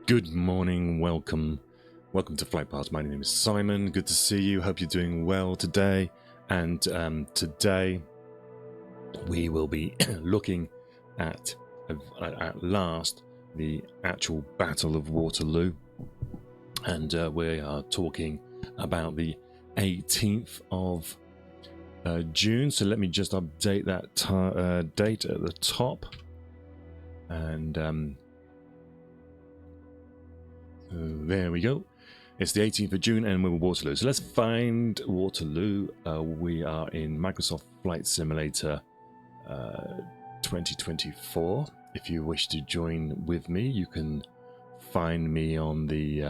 Good morning, welcome to Flight Paths. My name is Simon. Good to see you. Hope you're doing well today. And today we will be looking at last the actual Battle of Waterloo, and we are talking about the 18th of June. So let me just update that date at the top, and there we go. It's the 18th of June and we're in Waterloo. So let's find Waterloo. We are in Microsoft Flight Simulator 2024. If you wish to join with me, you can find me on the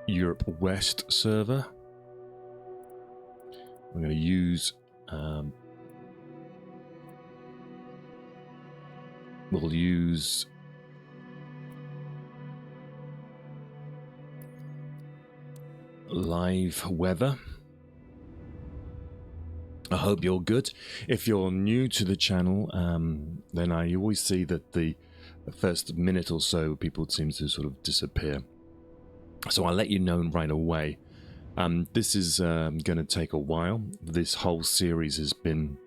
Europe West server. I'm going to use we'll use live weather. I hope you're good. If you're new to the channel, then I always see that the first minute or so people seem to sort of disappear. So I'll let you know right away. This is going to take a while. This whole series has been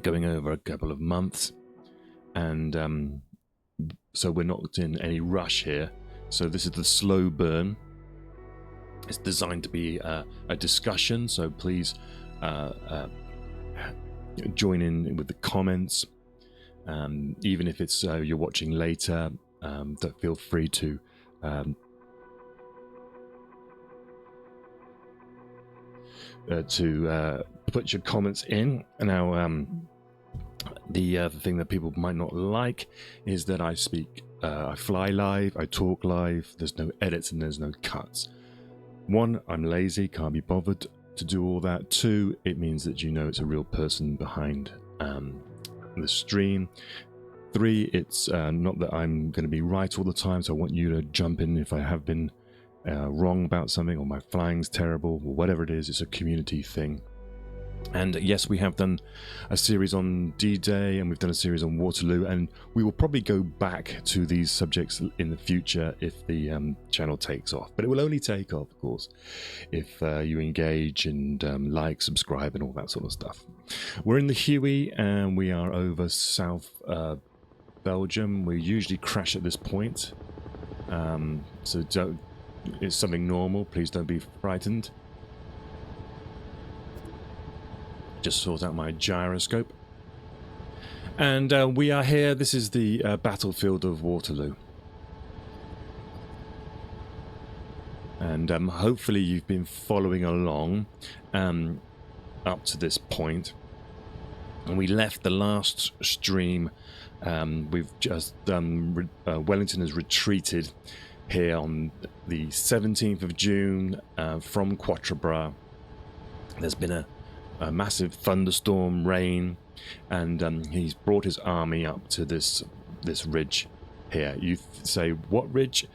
going over a couple of months, and so we're not in any rush here. So this is the slow burn. It's designed to be a discussion, so please join in with the comments. Even if it's you're watching later, feel free to put your comments in. Now, the other thing that people might not like is that I fly live, I talk live. There's no edits and there's no cuts. One, I'm lazy, can't be bothered to do all that. Two, it means that you know it's a real person behind the stream. Three, it's not that I'm going to be right all the time, so I want you to jump in if I have been wrong about something, or my flying's terrible, or whatever it is. It's a community thing. And yes, we have done a series on D-Day, and we've done a series on Waterloo, and we will probably go back to these subjects in the future if the channel takes off. But it will only take off, of course, if you engage and like, subscribe, and all that sort of stuff. We're in the Huey, and we are over South Belgium. We usually crash at this point, so it's something normal. Please don't be frightened. Just sort out my gyroscope, and we are here. This is the battlefield of Waterloo, and hopefully you've been following along up to this point. And we left the last stream. We've just Wellington has retreated here on the 17th of June from Quatre Bras. There's been a massive thunderstorm, rain, and he's brought his army up to this ridge here. You say, what ridge?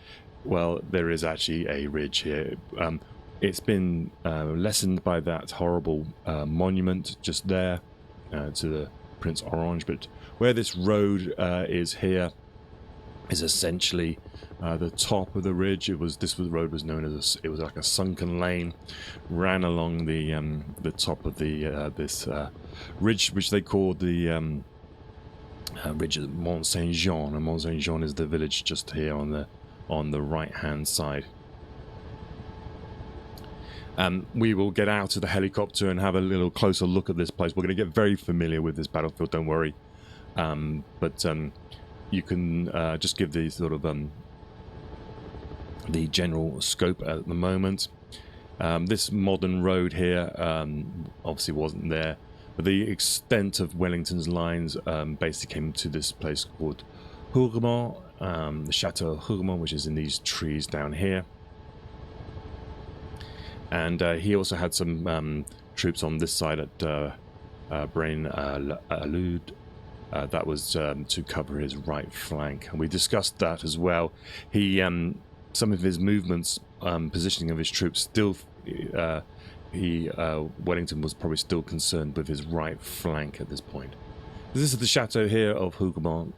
Well, there is actually a ridge here. It's been lessened by that horrible monument just there to the Prince Orange, but where this road is here is essentially the top of the ridge. The road was known as it was like a sunken lane, ran along the top of the this ridge, which they called the ridge of Mont Saint Jean. And Mont Saint Jean is the village just here on the right hand side. We will get out of the helicopter and have a little closer look at this place. We're going to get very familiar with this battlefield, don't worry. But you can just give the sort of the general scope at the moment. This modern road here obviously wasn't there, but the extent of Wellington's lines basically came to this place called Hourmont, the Chateau Hourmont, which is in these trees down here. And he also had some troops on this side at Braine-l'Alleud. That was to cover his right flank, and we discussed that as well. He some of his movements, positioning of his troops, still Wellington was probably still concerned with his right flank at this point. This is the chateau here of Hourmont,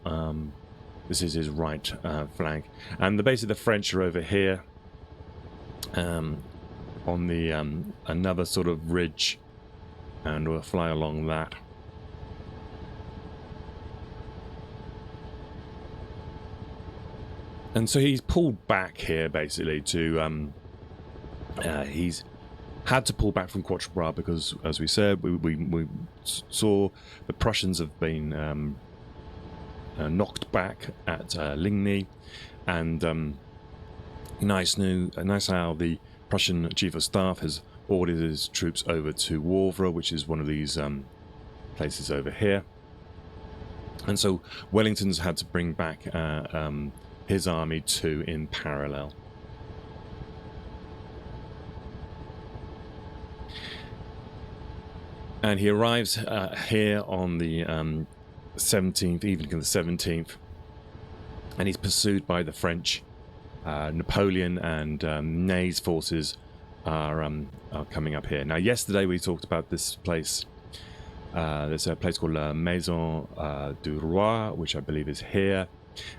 This is his right flank, and basically the French are over here on the another sort of ridge, and we'll fly along that. And so he's pulled back here basically to he's had to pull back from Quatre Bras because, as we said, we saw the Prussians have been knocked back at Ligny, and nice how the Prussian chief of staff has ordered his troops over to Wavre, which is one of these places over here. And so Wellington's had to bring back his army too in parallel. And he arrives here on the 17th, evening of the 17th, and he's pursued by the French. Napoleon and Ney's forces are coming up here. Now, yesterday we talked about this place. There's a place called La Maison du Roi, which I believe is here.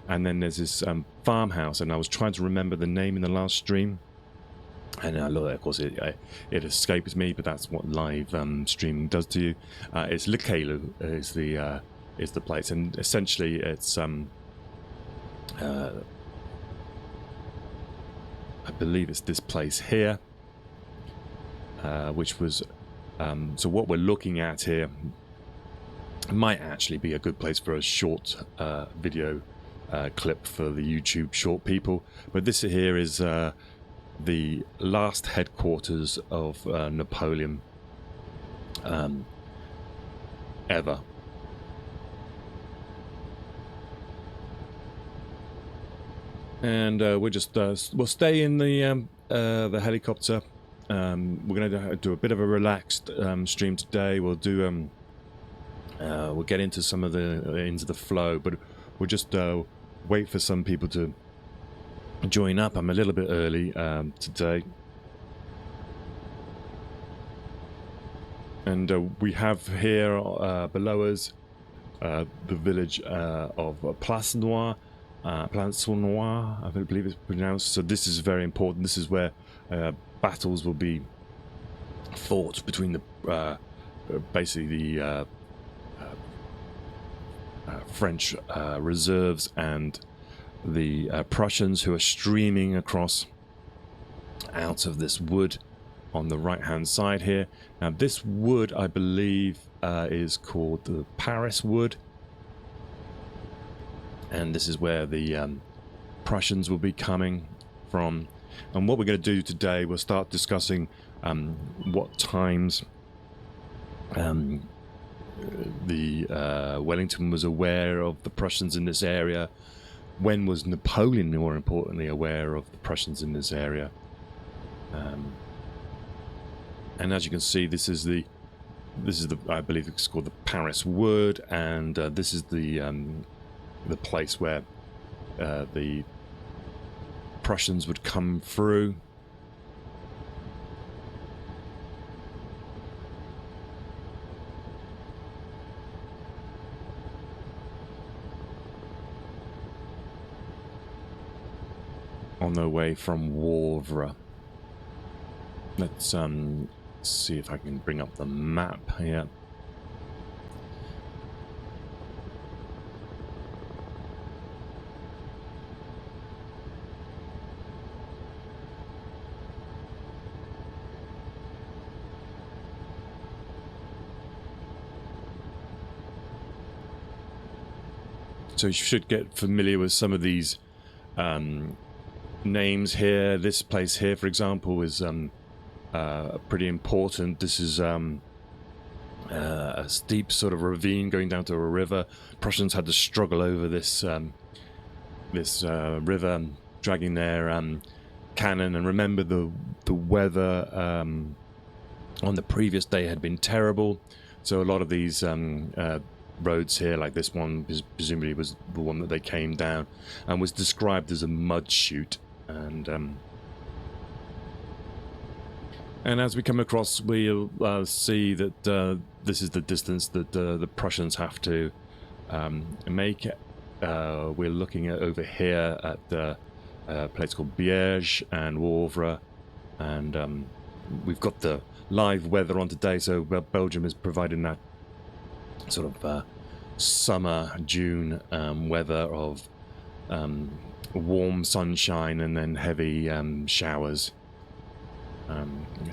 And then there's this farmhouse, and I was trying to remember the name in the last stream. And of course, it escapes me, but that's what live streaming does to you. It's Le Caillou is the place, and essentially it's I believe it's this place here, which was so what we're looking at here might actually be a good place for a short video clip for the YouTube short people. But this here is the last headquarters of Napoleon ever. And we'll stay in the helicopter. We're going to do a bit of a relaxed stream today. We'll do we'll get into some of the flow, but we'll just wait for some people to join up. I'm a little bit early today, and we have here below us the village of Place Noire. Place Noire, I believe it's pronounced. So this is very important. This is where battles will be fought between the basically the French reserves and the Prussians, who are streaming across out of this wood on the right hand side here. Now this wood, I believe, is called the Paris wood, and this is where the Prussians will be coming from. And what we're going to do today, we'll start discussing what times the Wellington was aware of the Prussians in this area. When was Napoleon, more importantly, aware of the Prussians in this area? And as you can see, this is the I believe it's called the Paris wood, and this is the place where the Prussians would come through. On their way from Wavre. Let's see if I can bring up the map here. So you should get familiar with some of these names here. This place here, for example, is pretty important. This is a steep sort of ravine going down to a river. Prussians had to struggle over this river, dragging their cannon. And remember, the weather on the previous day had been terrible, so a lot of these roads here, like this one, presumably was the one that they came down, and was described as a mud chute. And as we come across, we'll see that this is the distance that the Prussians have to make we're looking at over here at the place called Biège and Wavre, and we've got the live weather on today, so Belgium is providing that sort of summer June weather of warm sunshine and then heavy showers,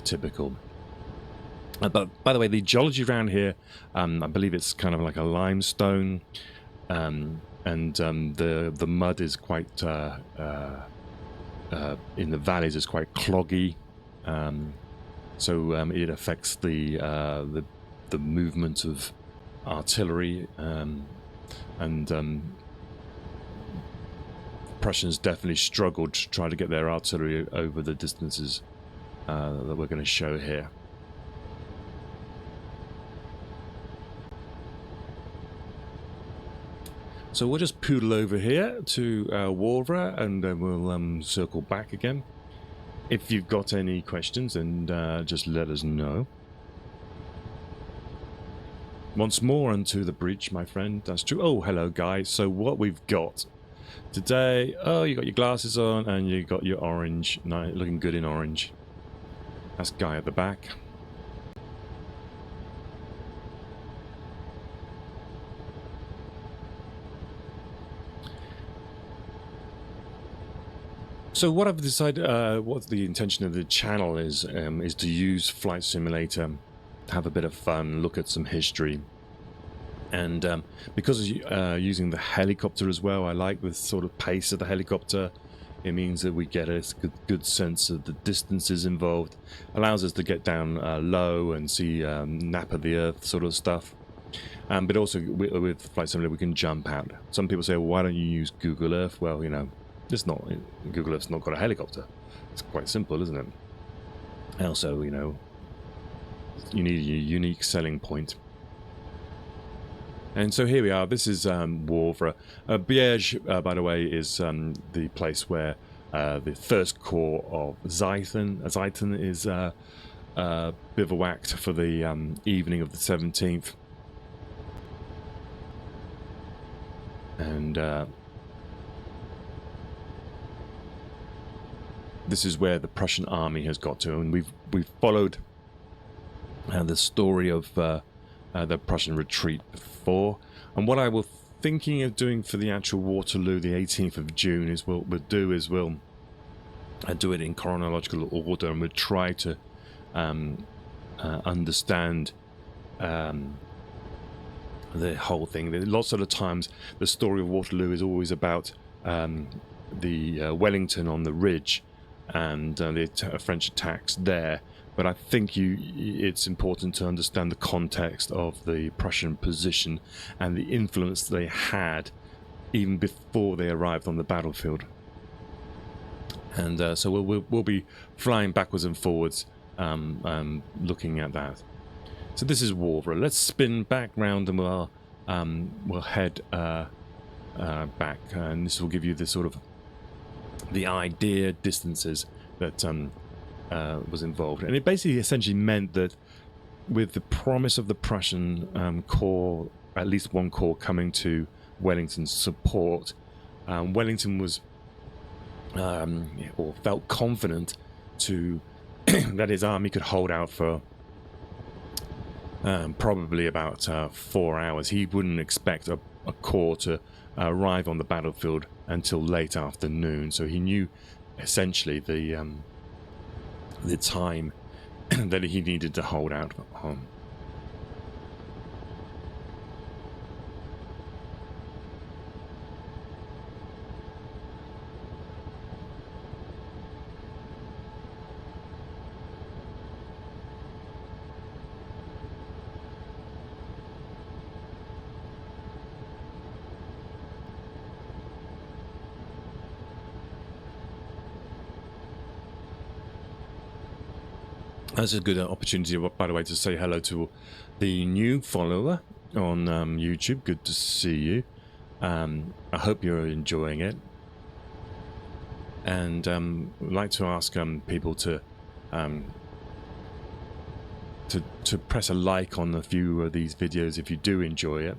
typical. But by the way, the geology around here, I believe it's kind of like a limestone, and the mud is quite in the valleys is quite cloggy, so it affects the movement of artillery, and Prussians definitely struggled to try to get their artillery over the distances that we're going to show here. So we'll just poodle over here to Wavre, and then we'll circle back again. If you've got any questions, then just let us know. Once more onto the breach, my friend. That's true. Oh, hello, guys. So what we've got today... Oh, you got your glasses on, and you got your orange. No, looking good in orange. That's Guy at the back. So what I've decided, what the intention of the channel is to use Flight Simulator, have a bit of fun, look at some history, and because using the helicopter as well, I like the sort of pace of the helicopter. It means that we get a good sense of the distances involved, allows us to get down low and see nap of the earth sort of stuff. But also with Flight Simulator, we can jump out. Some people say, well, why don't you use Google Earth? Well, you know, Google Earth's not got a helicopter. It's quite simple, isn't it? And also, you know, you need a unique selling point. And so here we are. This is Wavre. Biège, by the way, is the place where the first corps of Zieten is bivouacked for the evening of the 17th. And this is where the Prussian army has got to, and we've followed the story of the Prussian retreat before. And what I was thinking of doing for the actual Waterloo, the 18th of June, is we'll do it in chronological order, and we'll try to understand the whole thing. Lots of the times, the story of Waterloo is always about the Wellington on the ridge and the French attacks there. But I think it's important to understand the context of the Prussian position and the influence they had even before they arrived on the battlefield. And so we'll be flying backwards and forwards, looking at that. So this is Wavre. Let's spin back round, and we'll head back, and this will give you the sort of the idea distances that was involved. And it basically essentially meant that with the promise of the Prussian corps, at least one corps coming to Wellington's support, Wellington was or felt confident to that his army could hold out for probably about 4 hours. He wouldn't expect a corps to arrive on the battlefield until late afternoon, so he knew essentially the time that he needed to hold out on. That's a good opportunity, by the way, to say hello to the new follower on YouTube. Good to see you. I hope you're enjoying it. And I'd like to ask people to press a like on a few of these videos if you do enjoy it.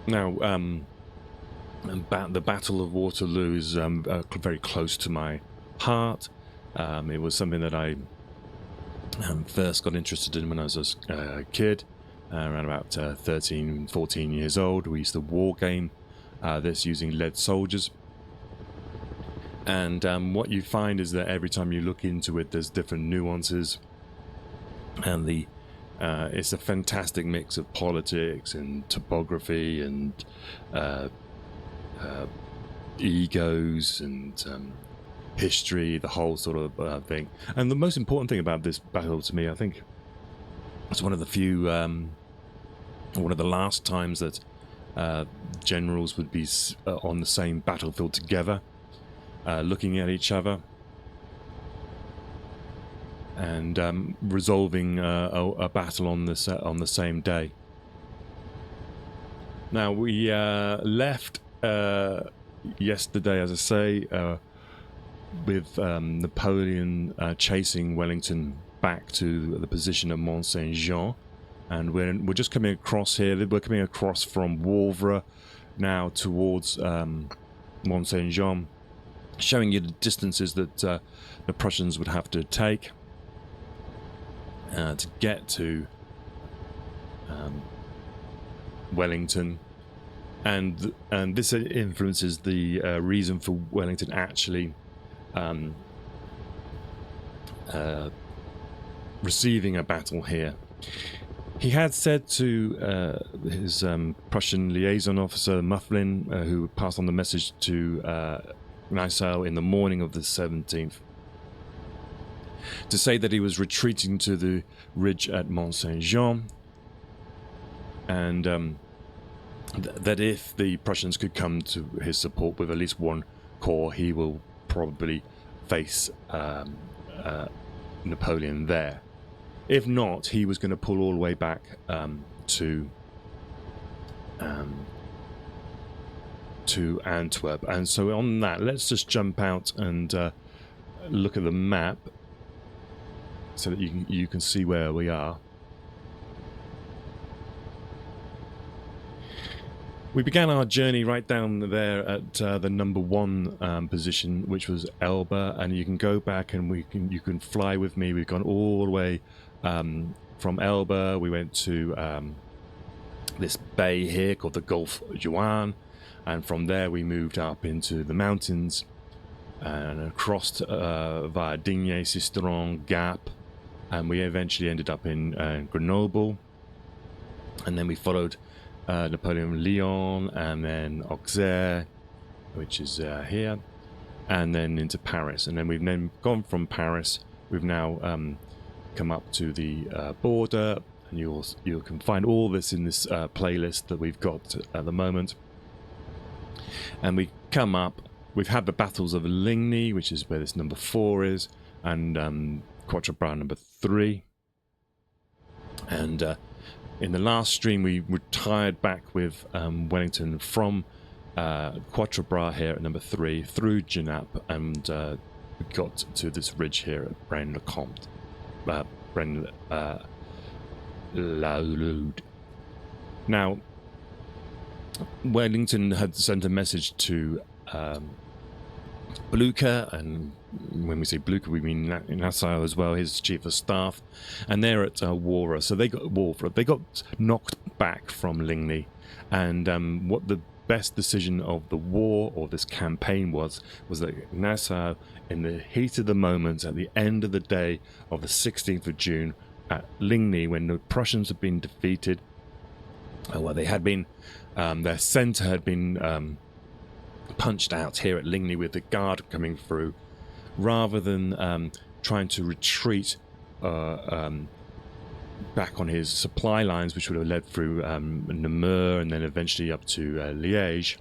Now, the Battle of Waterloo is very close to my heart. It was something that I first got interested in when I was a kid, around about 13, 14 years old. We used to war game this using lead soldiers. And what you find is that every time you look into it, there's different nuances. And it's a fantastic mix of politics and topography and egos and history, the whole sort of thing. And the most important thing about this battle to me, I think, it's one of the few, one of the last times that generals would be on the same battlefield together, looking at each other and resolving a battle on the same day. Now we left yesterday, as I say, with Napoleon chasing Wellington back to the position of Mont Saint-Jean, and we're just coming across here. We're coming across from Wavre now towards Mont Saint-Jean, showing you the distances that the Prussians would have to take to get to Wellington, and this influences the reason for Wellington actually receiving a battle here. He had said to his Prussian liaison officer Mufflin, who passed on the message to Nassau in the morning of the 17th, to say that he was retreating to the ridge at Mont Saint-Jean, and that if the Prussians could come to his support with at least one corps, he will probably face Napoleon there. If not, he was going to pull all the way back to Antwerp. And so on that, let's just jump out and look at the map so that you can see where we are. We began our journey right down there at the number 1 position, which was Elba, and you can go back and you can fly with me. We've gone all the way from Elba. We went to this bay here called the Gulf Juan, and from there we moved up into the mountains and across via Digne, Sisteron, Gap, and we eventually ended up in Grenoble, and then we followed Napoleon Lyon, and then Auxerre, which is here, and then into Paris. And then we've then gone from Paris. We've now come up to the border, and you can find all this in this playlist that we've got at the moment. And we come up. We've had the battles of Ligny, which is where this number 4 is, and Quatre Bras number 3, and in the last stream, we retired back with Wellington from Quatre Bras here at number 3 through Genappe, and we got to this ridge here at Braine-le-Comte. Braine-l'Alleud. Now, Wellington had sent a message to Blücher, and when we say Blücher, we mean Nassau as well, his chief of staff, and they're at Wavre. So they got knocked back from Ligny, and what the best decision of the war or this campaign was that Nassau, in the heat of the moment, at the end of the day of the 16th of June at Ligny, when the Prussians had been defeated, they had been, their centre had been punched out here at Ligny with the guard coming through, rather than trying to retreat back on his supply lines, which would have led through Namur and then eventually up to Liège.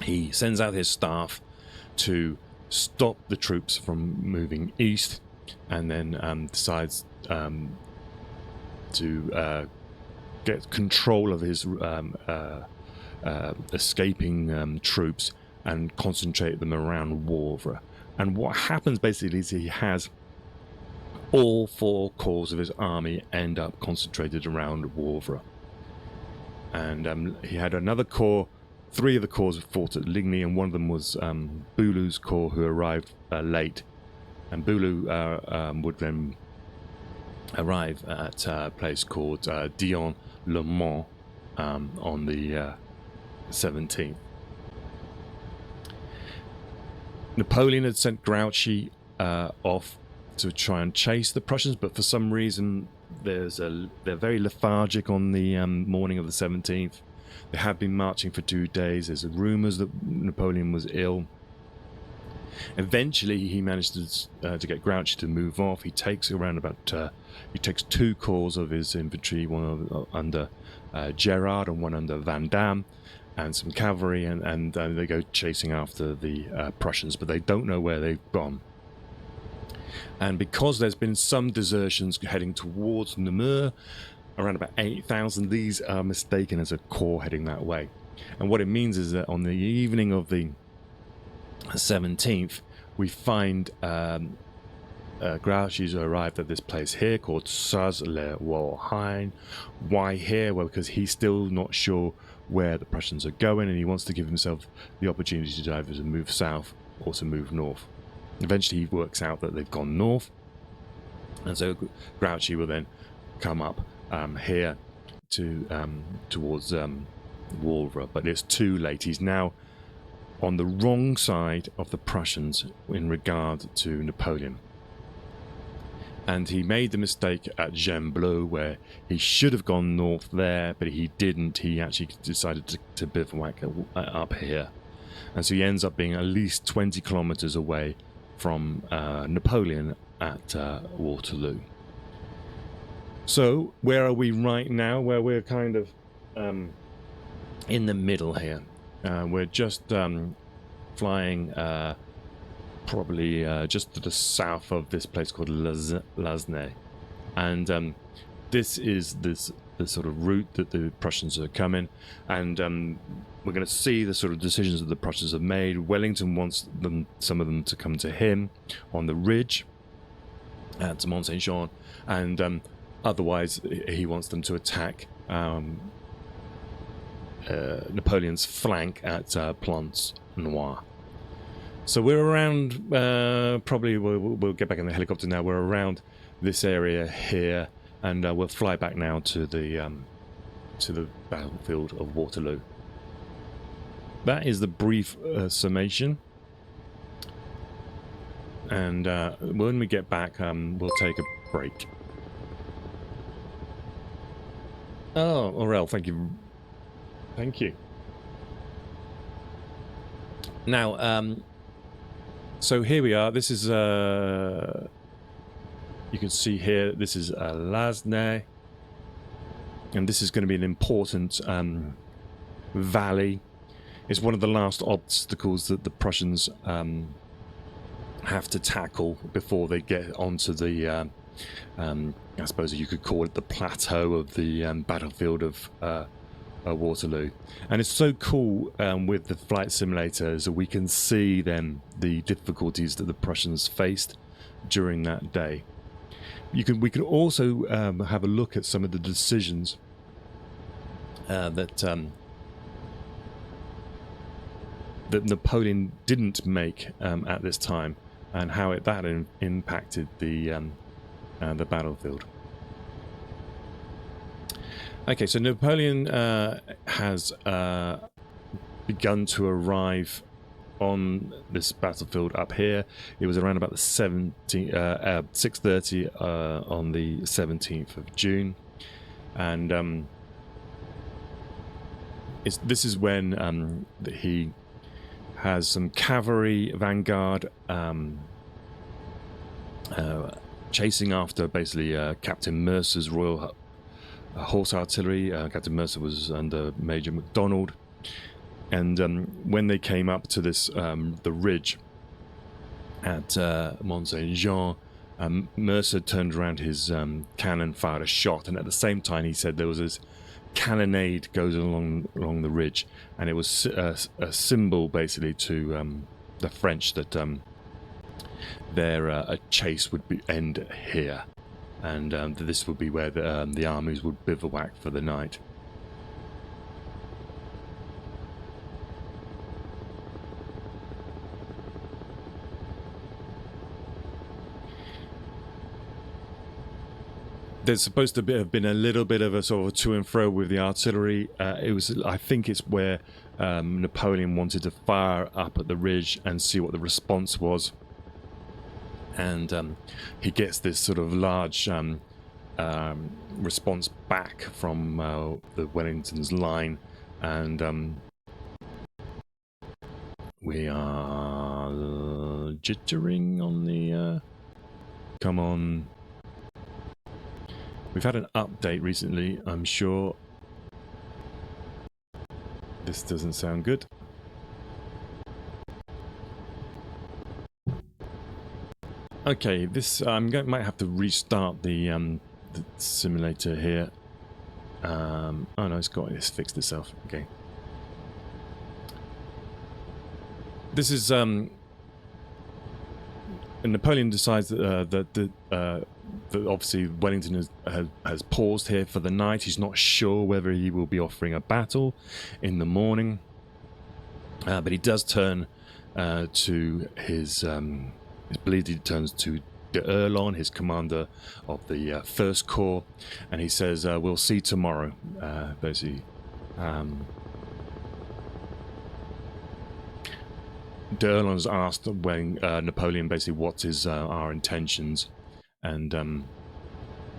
He sends out his staff to stop the troops from moving east, and then decides to get control of his escaping troops and concentrate them around Wavre. And what happens basically is he has all 4 corps of his army end up concentrated around Wavre. and he had another corps. 3 of the corps fought at Ligny, and one of them was Boulou's corps, who arrived late. And Boulou would then arrive at a place called Dion-le-Mont on the 17th. Napoleon had sent Grouchy off to try and chase the Prussians, but for some reason they're very lethargic on the morning of the 17th. They have been marching for 2 days. There's rumours that Napoleon was ill. Eventually, he managed to get Grouchy to move off. He takes around he takes 2 corps of his infantry, one under Gerard and one under Van Damme, and some cavalry, and they go chasing after the Prussians, but they don't know where they've gone. And because there's been some desertions heading towards Namur, around about 8,000, these are mistaken as a corps heading that way. And what it means is that on the evening of the 17th, we find Grouchy's arrived at this place here called Saz-le-Walhain. Why here? Well, because he's still not sure where the Prussians are going, and he wants to give himself the opportunity to either to move south or to move north. Eventually he works out that they've gone north, and so Grouchy will then come up here towards Wavre, but it's too late. He's now on the wrong side of the Prussians in regard to Napoleon. And he made the mistake at Gembloux, where he should have gone north there, but he didn't. He actually decided to bivouac up here. And so he ends up being at least 20 kilometers away from Napoleon at Waterloo. So where are we right now? Well, we're kind of in the middle here. We're just flying probably just to the south of this place called Lasnay, and this is the sort of route that the Prussians are coming, and we're going to see the sort of decisions that the Prussians have made. Wellington wants some of them to come to him on the ridge to Mont Saint Jean, and otherwise he wants them to attack Napoleon's flank at Planche-Noire. So we're around, probably we'll get back in the helicopter now. We're around this area here, and we'll fly back now to the battlefield of Waterloo. That is the brief summation. And when we get back, we'll take a break. Oh, Aurel, thank you. Thank you. Now, so here we are. This is, you can see here, this is Lasnay. And this is going to be an important valley. It's one of the last obstacles that the Prussians have to tackle before they get onto the, I suppose you could call it the plateau of the battlefield of Waterloo. And it's so cool with the flight simulators that we can see then the difficulties that the Prussians faced during that day. We can also have a look at some of the decisions that Napoleon didn't make at this time, and how that impacted the battlefield. Okay, so Napoleon has begun to arrive on this battlefield up here. It was around about the 6:30 on the 17th of June, and this is when he has some cavalry vanguard chasing after basically Captain Mercer's Royal Horse Artillery. Captain Mercer was under Major MacDonald, and when they came up to this the ridge at Mont Saint Jean, Mercer turned around his cannon, fired a shot, and at the same time he said there was this cannonade goes along the ridge, and it was a symbol basically to the French that their a chase would end here, and this would be where the armies would bivouac for the night. there's supposed to have been a little bit of a sort of to and fro with the artillery. I think it's where Napoleon wanted to fire up at the ridge and see what the response was. And he gets this sort of large response back from the Wellington's line, and we are jittering on the come on. We've had an update recently, I'm sure. This doesn't sound good. Okay, this might have to restart the simulator here. Oh no, it's fixed itself. Okay. This is Napoleon decides that obviously Wellington has paused here for the night. He's not sure whether he will be offering a battle in the morning, but he does turn to his. It's believed he turns to Elba, his commander of the First Corps, and he says, "We'll see tomorrow." Basically. D'Erlon's asked when Napoleon basically what is our intentions, and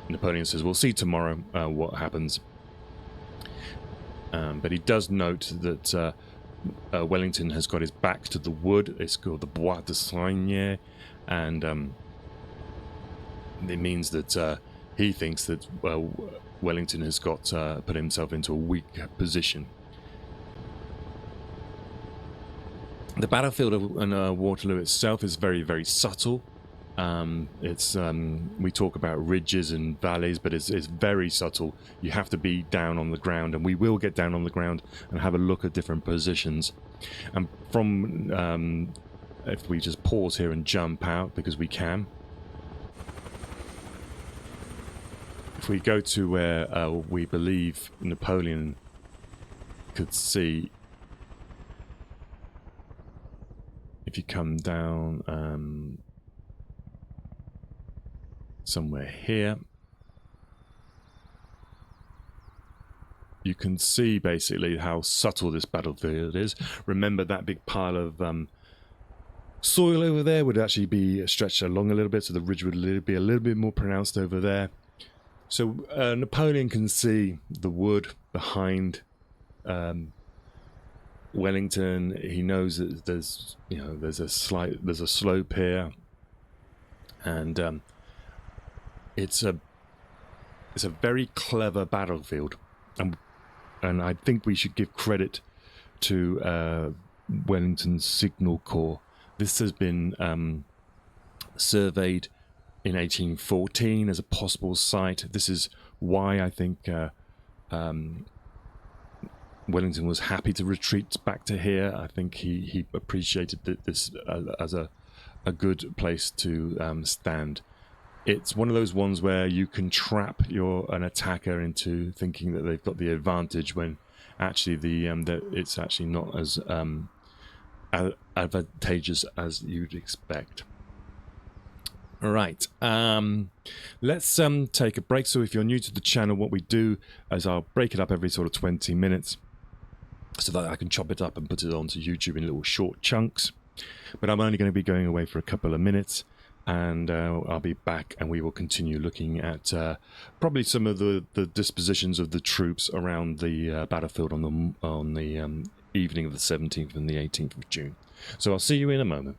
Napoleon says we'll see tomorrow what happens. But he does note that Wellington has got his back to the wood. It's called the Bois de Seigne, and it means that he thinks that Wellington has got put himself into a weak position. The battlefield of Waterloo itself is very, very subtle. We talk about ridges and valleys, but it's very subtle. You have to be down on the ground, and we will get down on the ground and have a look at different positions. And from if we just pause here and jump out, because we can. If we go to where we believe Napoleon could see. If you come down somewhere here, you can see basically how subtle this battlefield is. Remember that big pile of soil over there would actually be stretched along a little bit, so the ridge would be a little bit more pronounced over there. So Napoleon can see the wood behind Wellington. He knows that there's a slope here, and it's a very clever battlefield, and I think we should give credit to Wellington's Signal Corps. This has been surveyed in 1814 as a possible site. This is why I think Wellington was happy to retreat back to here. I think he appreciated this as a good place to stand. It's one of those ones where you can trap an attacker into thinking that they've got the advantage when actually it's actually not as advantageous as you'd expect. All right, let's take a break. So if you're new to the channel, what we do is I'll break it up every sort of 20 minutes so that I can chop it up and put it onto YouTube in little short chunks. But I'm only going to be going away for a couple of minutes, and I'll be back, and we will continue looking at probably some of the dispositions of the troops around the battlefield on the evening of the 17th and the 18th of June. So I'll see you in a moment.